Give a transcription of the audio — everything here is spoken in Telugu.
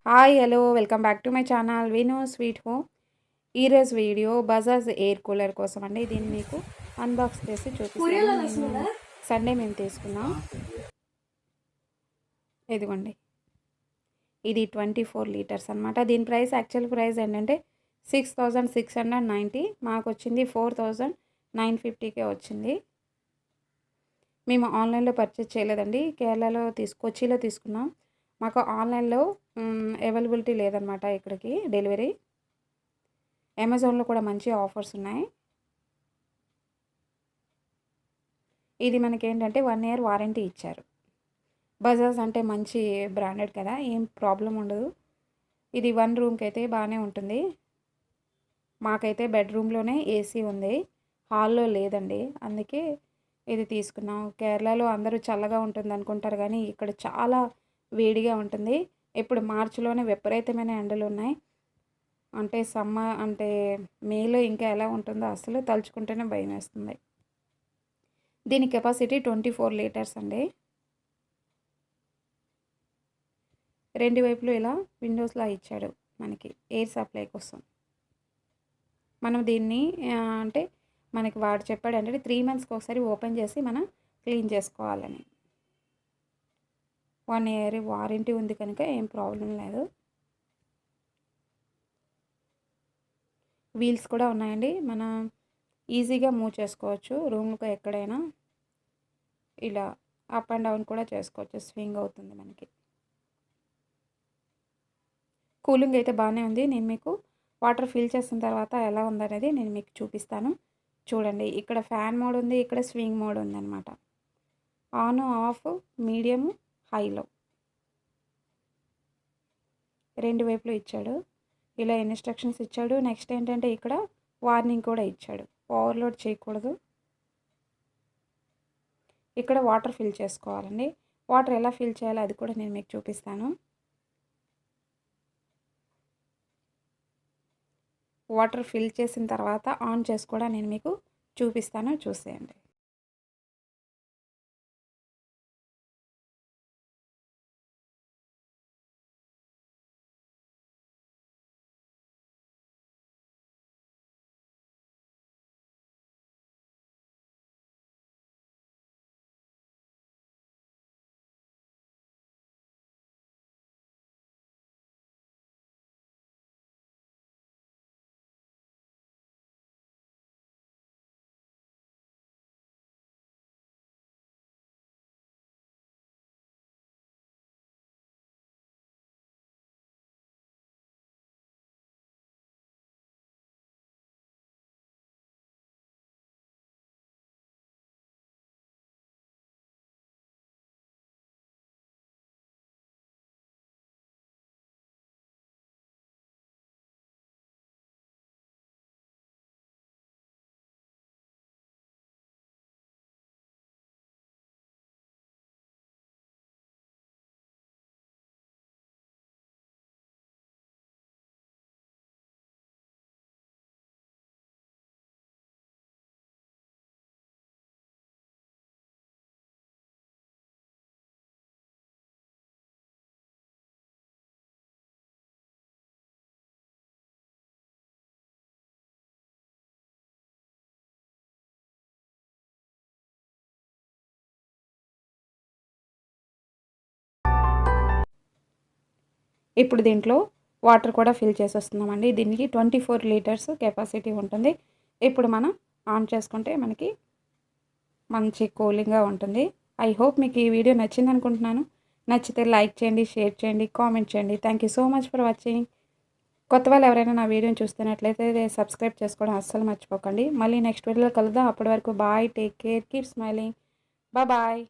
Hi hello welcome back to my channel Vino sweet home. ఈరోజు వీడియో బజాజ్ ఎయిర్ కూలర్ కోసం అండి. దీన్ని మీకు అన్బాక్స్ చేసి చూపిస్తాను. సండే మేము తీసుకున్నాం. ఇదిగోండి, ఇది 24 లీటర్స్ అనమాట. దీని ప్రైస్ యాక్చువల్ ప్రైస్ ఏంటంటే 6,690. మాకు వచ్చింది 4,950కే వచ్చింది. మేము ఆన్లైన్లో పర్చేస్ చేయలేదండి, కేరళలో కొచ్చిలో తీసుకున్నాం. మాకు ఆన్లైన్లో అవైలబిలిటీ లేదనమాట ఇక్కడికి డెలివరీ. అమెజాన్లో కూడా మంచి ఆఫర్స్ ఉన్నాయి. ఇది మనకేంటంటే 1 year వారంటీ ఇచ్చారు. బజాజ్ అంటే మంచి బ్రాండెడ్ కదా, ఏం ప్రాబ్లం ఉండదు. ఇది 1 రూమ్కి అయితే బాగానే ఉంటుంది. మాకైతే బెడ్రూమ్లోనే ఏసీ ఉంది, హాల్లో లేదండి. అందుకే ఇది తీసుకున్నాం. కేరళలో అందరూ చల్లగా ఉంటుంది అనుకుంటారు, కానీ ఇక్కడ చాలా వేడిగా ఉంటుంది. ఇప్పుడు మార్చిలోనే విపరీతమైన ఎండలు ఉన్నాయి. అంటే అంటే మేలో ఇంకా ఎలా ఉంటుందో అసలు తలుచుకుంటేనే భయం వేస్తుంది. దీని కెపాసిటీ 24 లీటర్స్ అండి. రెండు వైపులు ఇలా విండోస్లా ఇచ్చాడు మనకి ఎయిర్ సప్లై కోసం. మనం దీన్ని అంటే మనకి వాడు చెప్పాడు అంటే 3 monthsకి ఒకసారి ఓపెన్ చేసి మనం క్లీన్ చేసుకోవాలని. 1 year వారంటీ ఉంది కనుక ఏం ప్రాబ్లం లేదు. వీల్స్ కూడా ఉన్నాయండి, మనం ఈజీగా మూవ్ చేసుకోవచ్చు. రూమ్లో ఎక్కడైనా ఇలా అప్ అండ్ డౌన్ కూడా చేసుకోవచ్చు, స్వింగ్ అవుతుంది మనకి. కూలింగ్ అయితే బాగానే ఉంది. నేను మీకు వాటర్ ఫిల్ చేసిన తర్వాత ఎలా ఉందనేది నేను మీకు చూపిస్తాను. చూడండి, ఇక్కడ ఫ్యాన్ మోడ్ ఉంది, ఇక్కడ స్వింగ్ మోడ్ ఉంది అనమాట. ఆన్ ఆఫ్ మీడియం హైలో రెండు వైపులు ఇచ్చాడు. ఇలా ఇన్స్ట్రక్షన్స్ ఇచ్చాడు. నెక్స్ట్ ఏంటంటే ఇక్కడ వార్నింగ్ కూడా ఇచ్చాడు, ఓవర్లోడ్ చేయకూడదు. ఇక్కడ వాటర్ ఫిల్ చేసుకోవాలండి. వాటర్ ఎలా ఫిల్ చేయాలో అది కూడా నేను మీకు చూపిస్తాను. వాటర్ ఫిల్ చేసిన తర్వాత ఆన్ చేసి కూడా నేను మీకు చూపిస్తాను, చూసేయండి. ఇప్పుడు దీంట్లో వాటర్ కూడా ఫిల్ చేసి వస్తున్నామండి. దీనికి 24 లీటర్స్ కెపాసిటీ ఉంటుంది. ఇప్పుడు మనం ఆన్ చేసుకుంటే మనకి మంచి కూలింగ్గా ఉంటుంది. ఐ హోప్ మీకు ఈ వీడియో నచ్చింది అనుకుంటున్నాను. నచ్చితే లైక్ చేయండి, షేర్ చేయండి, కామెంట్ చేయండి. Thank you so much for watching. కొత్త వాళ్ళు ఎవరైనా నా వీడియోని చూస్తున్నట్లయితే సబ్స్క్రైబ్ చేసుకోవడం అస్సలు మర్చిపోకండి. మళ్ళీ నెక్స్ట్ వీడియోలో కలుద్దాం. అప్పటి వరకు bye, take care, keep smiling, bye.